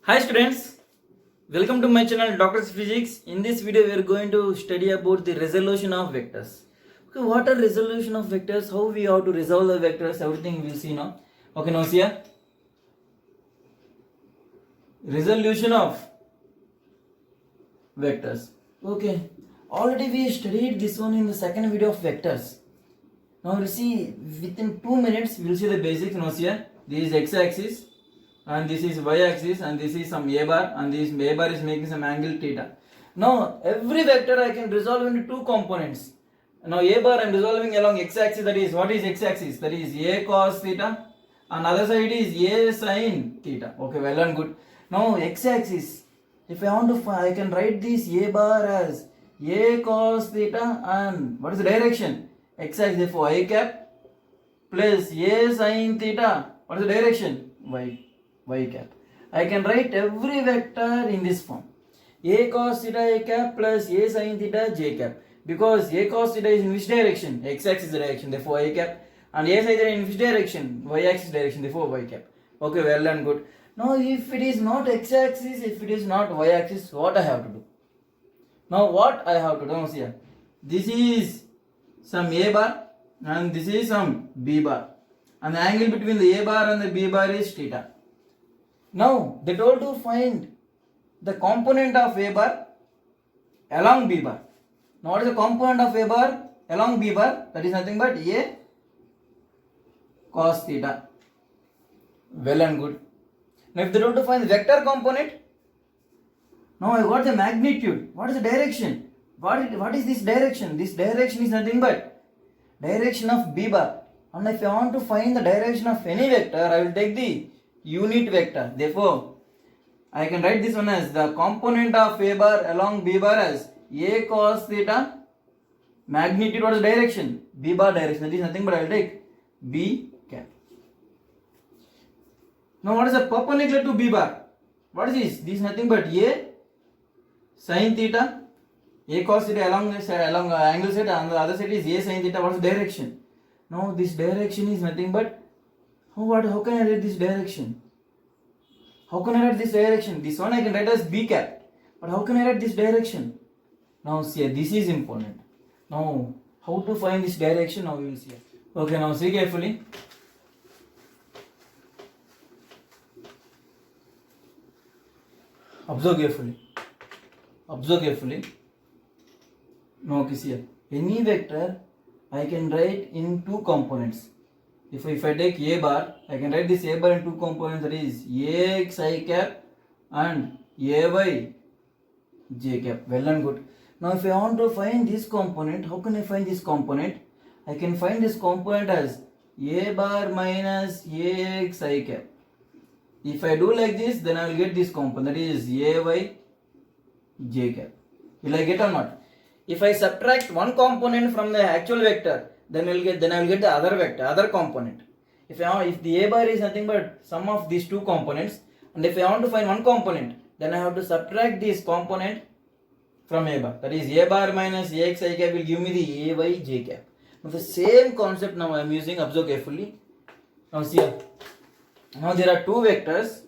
Hi students, welcome to my channel Doctor's Physics. In this video we are going to study about the resolution of vectors. Okay, what are resolution of vectors, how we have to resolve the vectors, everything we will see now. Okay, now see here. Resolution of vectors. Okay, already we studied this one in the second video of vectors. Now we'll see within 2 minutes we will see the basics. Now see here, this is x-axis and this is y-axis and this is some a bar and this a bar is making some angle theta. Now every vector I can resolve into two components. Now a bar I am resolving along x-axis, that is what is x-axis, that is a cos theta, and other side is a sin theta. Okay, well and good. Now x-axis, if I want to I can write this a bar as a cos theta, and what is the direction, x-axis, therefore I cap, plus a sin theta, what is the direction, y cap. I can write every vector in this form. A cos theta a cap plus a sin theta j cap. Because a cos theta is in which direction? X-axis direction, therefore I cap. And a sin theta in which direction? Y-axis direction, therefore y cap. Okay, well and good. Now if it is not x-axis, if it is not y-axis, what I have to do? Now what I have to do? Now see here. This is some a bar and this is some b bar. And the angle between the a bar and the b bar is theta. Now they told to find the component of a bar along b bar. Now what is the component of a bar along b bar? That is nothing but a cos theta. Well and good. Now if they told to find the vector component, now I got the magnitude. What is the direction? What is this direction? This direction is nothing but direction of b bar. And if I want to find the direction of any vector, I will take the unit vector. Therefore, I can write this one as the component of a bar along b bar as a cos theta. Magnitude, what is the direction? B bar direction. That is nothing but I will take b cap. Now what is the perpendicular to b bar? What is this? This is nothing but a sin theta. A cos theta along angle side, and the other side is a sin theta. What is the direction? Now this direction is nothing but how can I write this direction? How can I write this direction? This one I can write as b cap. But how can I write this direction? Now see, this is important. Now how to find this direction? Now we will see. Okay, now see carefully. Observe carefully. Observe carefully. Now okay, see here. Any vector I can write in two components. If I take a bar, I can write this a bar in two components, that is ax I cap and ay j cap. Well and good. Now if I want to find this component, how can I find this component? I can find this component as a bar minus ax I cap. If I do like this, then I will get this component, that is ay j cap. Will I get or not? If I subtract one component from the actual vector, then I will get the other vector, other component. If the a bar is nothing but sum of these two components, and if I want to find one component, then I have to subtract this component from a bar. That is a bar minus ax I cap will give me the ay j cap. Now the same concept now I am using. Observe carefully. Now see here. Now there are two vectors.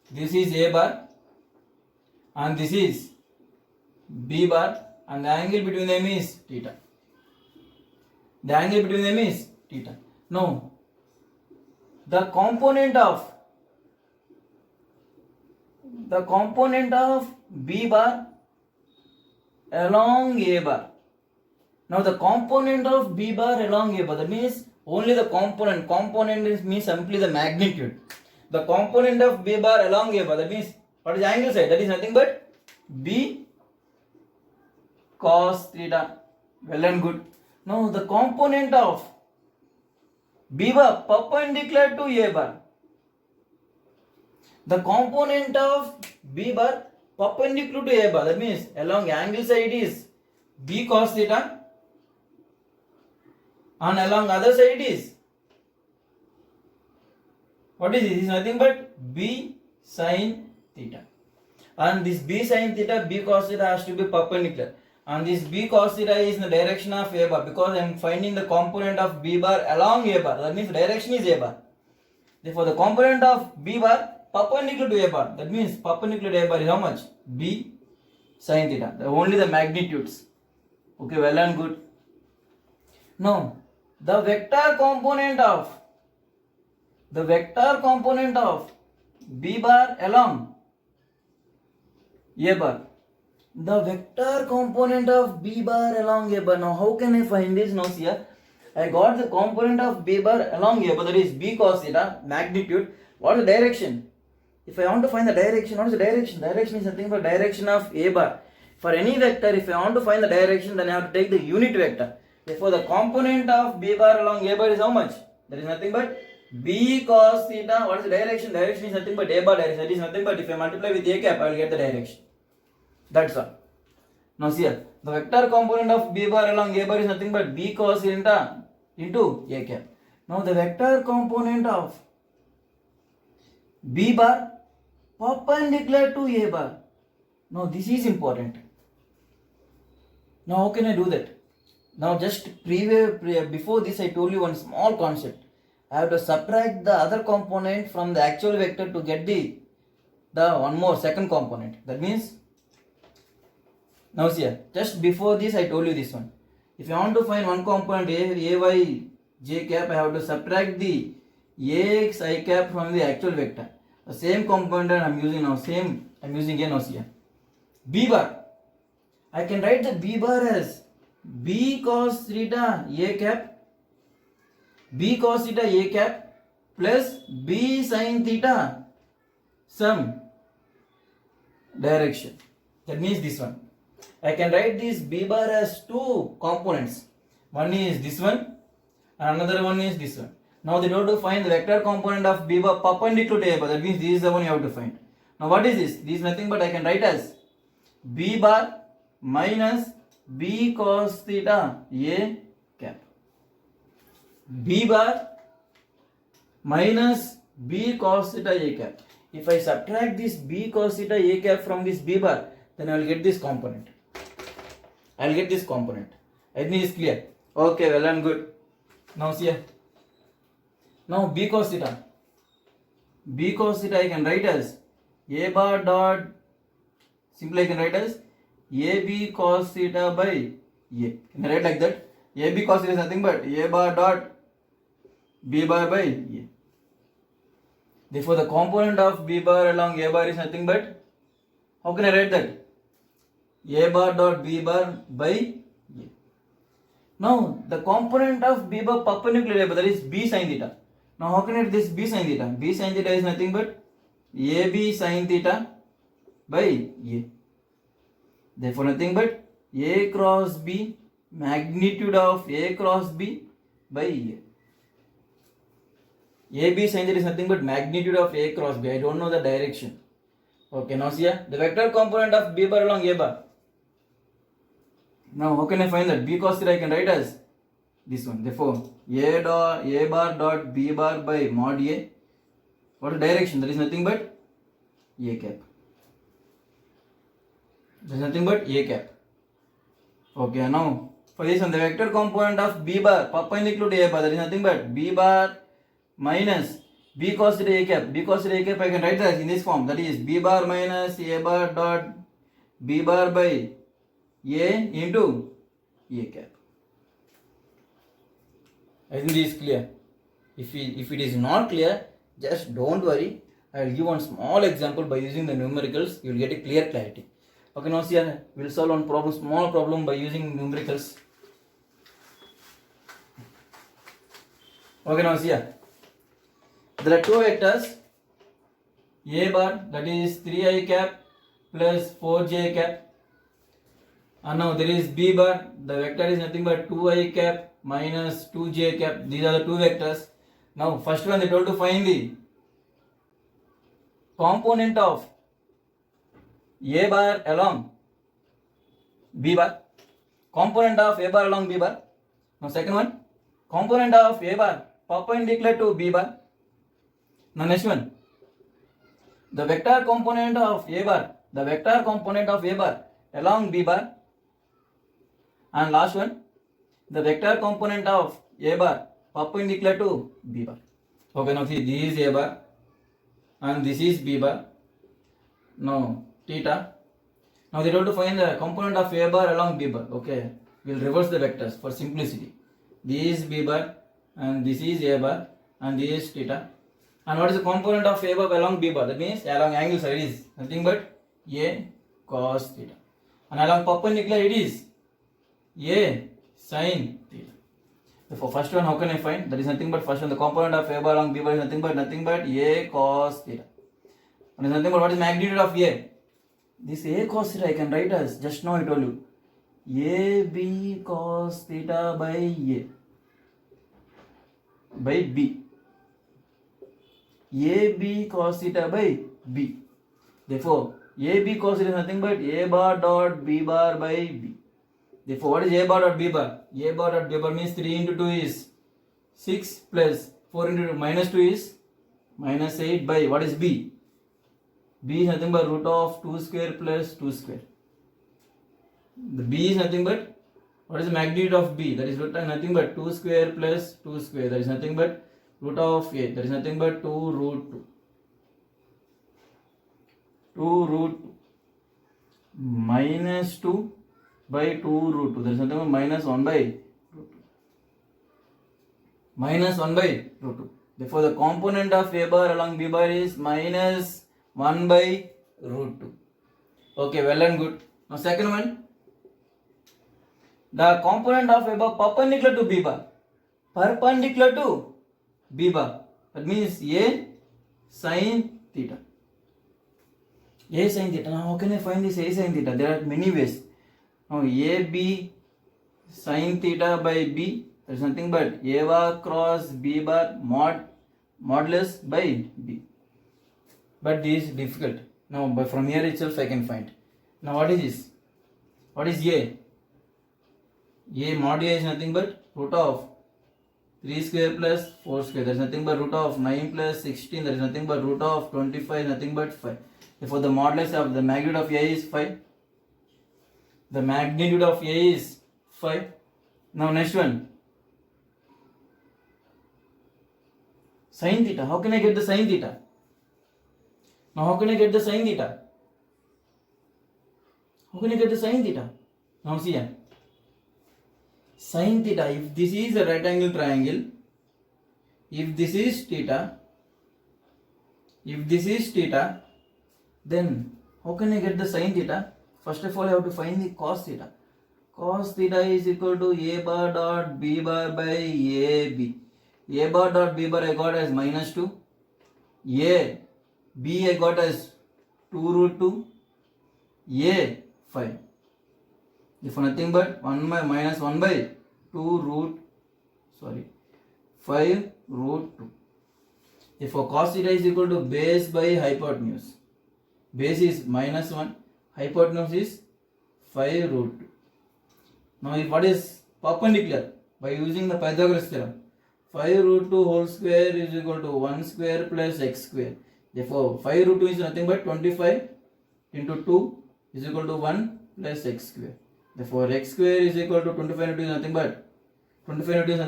This is a bar and this is b bar, and the angle between them is theta. The angle between them is theta. Now, the component of b bar along a bar. Now, the component of b bar along a bar, that means only the component. Component means simply the magnitude. The component of b bar along a bar, that means what is the angle side? That is nothing but b cos theta. Well and good. Now the component of b bar perpendicular to a bar. The component of b bar perpendicular to a bar, that means along angle side is b cos theta and along other side is, what is this? This is nothing but b sin theta. And this b sin theta, b cos theta has to be perpendicular. And this b cos theta is in the direction of a bar, because I am finding the component of b bar along a bar. That means direction is a bar. Therefore the component of b bar perpendicular to A bar. That means perpendicular to A bar is how much? B sin theta. Only the magnitudes. Okay, well and good. Now, the vector component of B bar along A bar. The vector component of B bar along A bar. Now, how can I find this? Now, here I got the component of B bar along A bar, that is B cos theta, magnitude. What is the direction? If I want to find the direction, what is the direction? Direction is nothing but direction of A bar. For any vector, if I want to find the direction, then I have to take the unit vector. Therefore, the component of B bar along A bar is how much? That is nothing but B cos theta. What is the direction? Direction is nothing but A bar direction. That is nothing but if I multiply with A cap, I will get the direction. That's all. Now see here, the vector component of B bar along A bar is nothing but B cos theta into A cap. Now the vector component of B bar perpendicular to A bar. Now this is important. Now how can I do that? Now just before this I told you one small concept. I have to subtract the other component from the actual vector to get the one more second component. That means, now see here, just before this I told you this one. If I want to find one component ay j cap, I have to subtract the ax I cap from the actual vector. The same component I am using now, I am using here now here. B bar. I can write the B bar as B cos theta A cap, B cos theta A cap plus B sin theta some direction. That means this one. I can write this B bar as two components. One is this one and another one is this one. Now they have to find the vector component of B bar perpendicular to A bar. That means this is the one you have to find. Now what is this? This is nothing but I can write as B bar minus B cos theta A cap. B bar minus B cos theta A cap. If I subtract this B cos theta A cap from this B bar, then I will get this component. I will get this component. Everything is clear. Okay, well and good. Now see here. Now B cos theta. B cos theta I can write as A bar dot, simply I can write as AB cos theta by A. Can I write like that? AB cos theta is nothing but A bar dot B bar by A. Therefore the component of B bar along A bar is nothing but, how can I write that? A bar dot B bar by A. Now the component of B bar perpendicular to A bar, that is B sin theta. Now how can I write this B sin theta? B sin theta is nothing but AB sin theta by A. Therefore nothing but A cross B, magnitude of A cross B by A. AB sin theta is nothing but magnitude of A cross B. I don't know the direction. Okay, now see here, the vector component of B bar along A bar. Now how can I find that? B cos theta I can write as this one. Therefore A bar dot B bar by mod A. What is the direction? That is nothing but A cap. There is nothing but A cap. Okay, now for this one, the vector component of B bar perpendicular to A bar, there is nothing but B bar minus B cos theta A cap. B cos theta A cap I can write that in this form, that is B bar minus A bar dot B bar by A into A cap. I think this is clear. If it is not clear, just don't worry. I will give one small example by using the numericals. You will get a clear clarity. Okay, now see here, we will solve one problem, small problem by using numericals. Okay, now see here. There are two vectors, A bar, that is 3i cap plus 4j cap. And now there is B bar, the vector is nothing but 2i cap minus 2j cap. These are the two vectors. Now first one they told to find the component of A bar along B bar. Component of A bar along B bar. Now second one, component of A bar perpendicular to B bar. Now next one, the vector component of A bar, the vector component of A bar along B bar. And last one, the vector component of A bar perpendicular to B bar. Okay, now see, this is A bar and this is b bar. Now theta. Now they have to find the component of a bar along b bar. Okay, we'll reverse the vectors for simplicity. This is b bar and this is a bar and this is theta. And what is the component of a bar along b bar? That means along angle side is nothing but a cos theta. And along perpendicular it is a sin theta. For first one, how can I find? That is nothing but first one, the component of a bar along b bar is nothing but a cos theta. And is nothing but what is magnitude of a? This a cos theta I can write as, just now I told you, a b cos theta by a by b. A b cos theta by b. Therefore, a b cos theta is nothing but a bar dot b bar by b. Therefore, what is a bar dot b bar? A bar dot b bar means 3 into 2 is 6 plus 4 into 2 minus 2 is minus 8 by what is b? B is nothing but root of 2 square plus 2 square. The b is nothing but what is the magnitude of b? That is root of nothing but 2 square plus 2 square. That is nothing but root of a. That is nothing but 2 root 2. 2 root 2 minus 2 by 2 root 2. There is nothing but minus 1 by root 2. Minus 1 by root 2. Therefore, the component of a bar along b bar is minus 1 by root 2. Okay, well and good. Now, second one. The component of a bar perpendicular to b bar. Perpendicular to b bar. That means a sin theta. A sin theta. Now, how can I find this a sin theta? There are many ways. Now, a b sin theta by b, there is nothing but a bar cross b bar modulus by b. But this is difficult. Now, but from here itself I can find. Now, what is this? What is a? A mod a is nothing but root of 3 square plus 4 square. There is nothing but root of 9 plus 16. There is nothing but root of 25. Nothing but 5. Therefore, the modulus of the magnitude of a is 5. The magnitude of a is 5. Now, next one. Sin theta. How can I get the sin theta? Now, how can I get the sin theta? How can I get the sin theta? Now, see here. Sin theta, if this is a right angle triangle, if this is theta, then how can I get the sin theta? First of all, I have to find the cos theta. Cos theta is equal to a bar dot b bar by ab. A bar dot b bar I got as minus 2. A b I got as 2 root 2. A 5. Therefore, nothing but 1 by minus 1 by 5 root 2. Therefore, cos theta is equal to base by hypotenuse. Base is minus 1, hypotenuse is 5 root 2. Now, if what is perpendicular? By using the Pythagoras theorem, 5 root 2 whole square is equal to 1 square plus x square. Therefore, 5 root 2 is nothing but 25 into 2 is equal to 1 plus x square. Therefore, x square is equal to 25 into 2 is nothing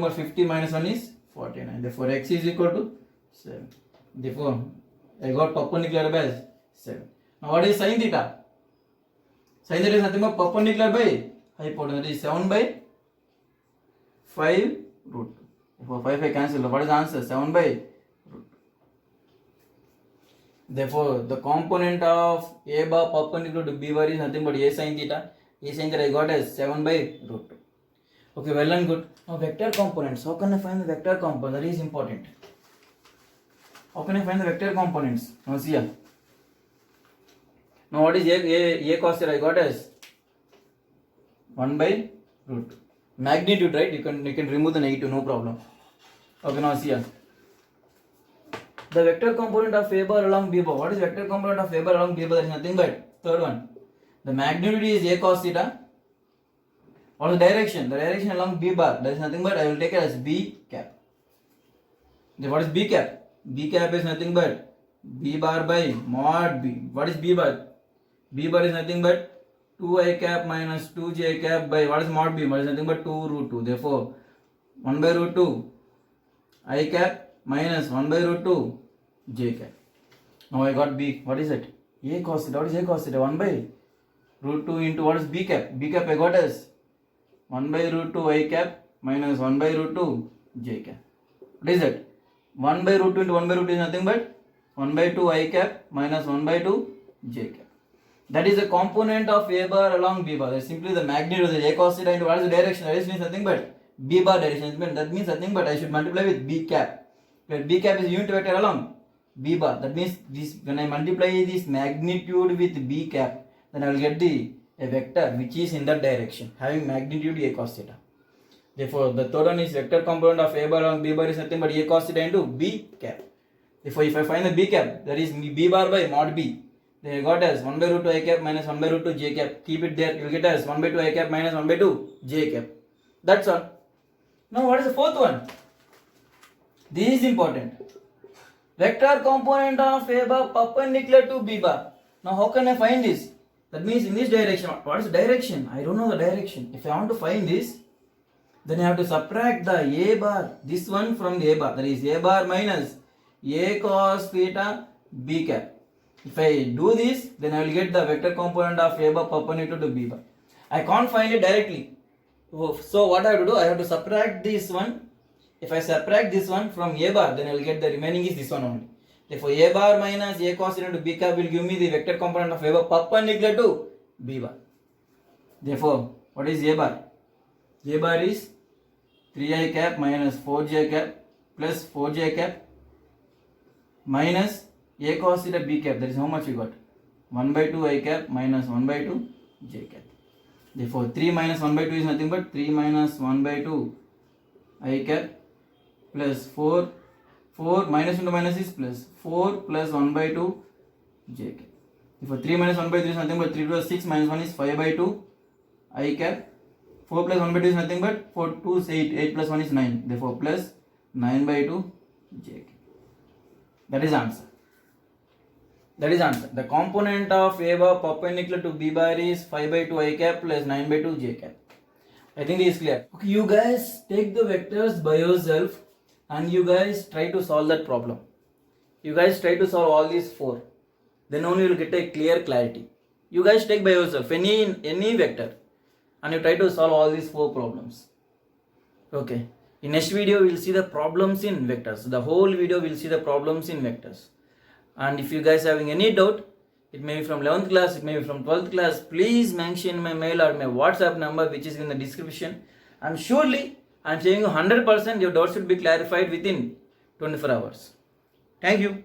but 50 minus 1 is 49. Therefore, x is equal to 7. Therefore, I got perpendicular by 7. Now, what is sin theta? Sin theta is nothing but perpendicular by hypotenuse. That is 7 by 5 root 2. Therefore, 5 cancel. What is the answer? 7 by root 2. Therefore, the component of a bar perpendicular to b bar is nothing but a sin theta. A sin theta I got as 7 by root 2. Okay, well and good. Now, vector components. How can I find the vector component? That is important. How can I find the vector components? Now, see here. Now, what is a cos theta? I got as 1 by root 2. Magnitude, right? You can remove the negative, no problem. Okay, now see here. The vector component of a bar along b bar. What is vector component of a bar along b bar? There is nothing but third one. The magnitude is a cos theta. What is the direction? The direction along b bar. There is nothing but I will take it as b cap. Then what is b cap? B cap is nothing but b bar by mod b. What is b bar? B bar is nothing but 2i cap minus 2j cap by what is mod b? Mod is nothing but 2 root 2. Therefore, 1 by root 2 I cap minus 1 by root 2 j cap. Now I got b. What is it? A cos theta. What is a cos theta? 1 by root 2 into what is b cap? B cap I got as 1 by root 2 I cap minus 1 by root 2 j cap. What is it? 1 by root 2 into 1 by root 2 is nothing but 1 by 2 I cap minus 1 by 2 j cap. That is the component of a bar along b bar. That is simply the magnitude of the a cos theta into what is the direction. Direction is nothing but b bar direction. That means nothing but I should multiply with b cap. Where b cap is unit vector along b bar. That means this, when I multiply this magnitude with b cap, then I will get a vector which is in that direction, having magnitude a cos theta. Therefore, the third one is vector component of a bar along b bar is nothing but a cos theta into b cap. Therefore, if I find the b cap, that is b bar by mod b, then I got as 1 by root 2 I cap minus 1 by root 2 j cap. Keep it there, you will get as 1 by 2 I cap minus 1 by 2 j cap. That's all. Now, what is the fourth one? This is important. Vector component of a bar perpendicular to b bar. Now, how can I find this? That means in this direction. What is the direction? I don't know the direction. If I want to find this, then I have to subtract the a bar, this one from the a bar. That is a bar minus a cos theta b cap. If I do this, then I will get the vector component of a bar perpendicular to b bar. I can't find it directly. So what I have to do? I have to subtract this one. If I subtract this one from a bar, then I will get the remaining is this one only. Therefore, a bar minus a cos theta to b cap will give me the vector component of a bar perpendicular to b bar. Therefore, what is a bar? A bar is 3i cap minus 4j cap plus 4j cap minus a cos theta b cap. That is how much you got? 1 by 2 I cap minus 1 by 2 j cap. Therefore, 3 minus 1 by 2 is nothing but 3 minus 1 by 2 I cap plus 4 minus into minus is plus 4 plus 1 by 2 j cap. Therefore, 3 minus 1 by 3 is nothing but 3 plus 6 minus 1 is 5 by 2 I cap. 4 plus 1 by 2 is nothing but 4 2 is 8. 8 plus 1 is 9. Therefore, plus 9 by 2 j cap. That is answer. That is answer. The component of a bar perpendicular to b bar is 5 by 2 I cap plus 9 by 2 j cap. I think this is clear. Okay, you guys take the vectors by yourself and you guys try to solve that problem. You guys try to solve all these four. Then only you will get a clear clarity. You guys take by yourself any vector and you try to solve all these four problems. Okay. In next video we will see the problems in vectors. The whole video we will see the problems in vectors. And if you guys having any doubt, it may be from 11th class, it may be from 12th class, please mention my mail or my WhatsApp number which is in the description. And surely, I am saying 100% your doubts should be clarified within 24 hours. Thank you.